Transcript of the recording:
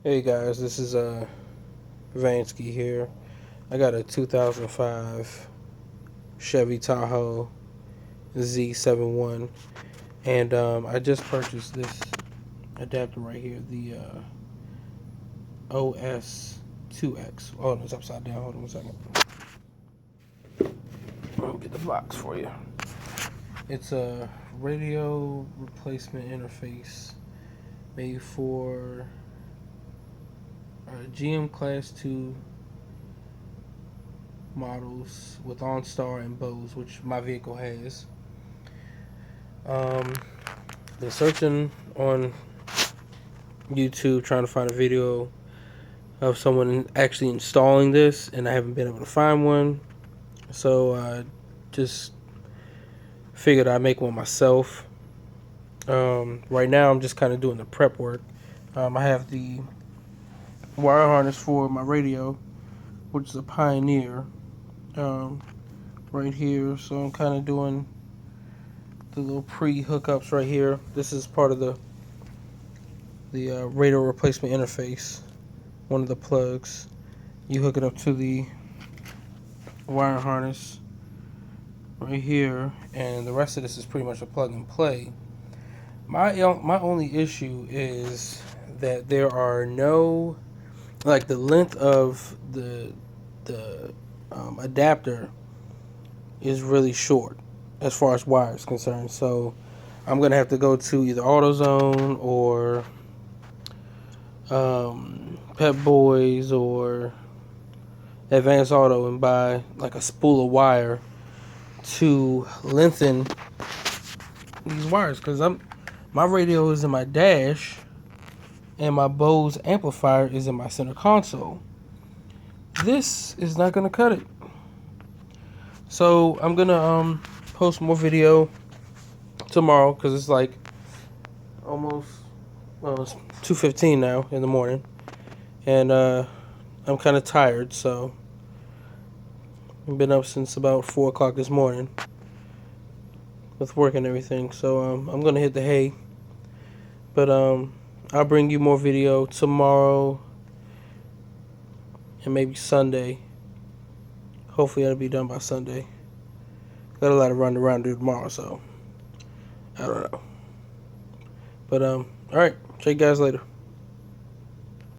Hey guys, this is Vansky here. I got a 2005 Chevy Tahoe Z71, and I just purchased this adapter right here, the OS2X. Oh, no, it's upside down. Hold on 1 second. I'll get the box for you. It's a radio replacement interface made for GM Class 2 models with OnStar and Bose, which my vehicle has. Um, been searching on YouTube trying to find a video of someone actually installing this, and I haven't been able to find one. So I just figured I'd make one myself. Right now, I'm just kind of doing the prep work. I have the wire harness for my radio, which is a Pioneer, um, right here. So I'm kind of doing the little pre-hookups right here. This is part of the radio replacement interface. One of the plugs. You hook it up to the wire harness right here, and the rest of this is pretty much a plug and play. My only issue is that there are no, like, the length of the adapter is really short as far as wire is concerned. So I'm gonna have to go to either AutoZone or Pep Boys or Advanced Auto and buy like a spool of wire to lengthen these wires, because my radio is in my dash and my Bose amplifier is in my center console. This is not gonna cut it. So I'm gonna post more video tomorrow, because it's like almost, well, it's 2:15 now in the morning, and I'm kind of tired, so I've been up since about 4 o'clock this morning with work and everything. So I'm gonna hit the hay, but I'll bring you more video tomorrow and maybe Sunday. Hopefully that'll be done by Sunday. Got a lot of running around to do tomorrow, so I don't know. But all right, check you guys later.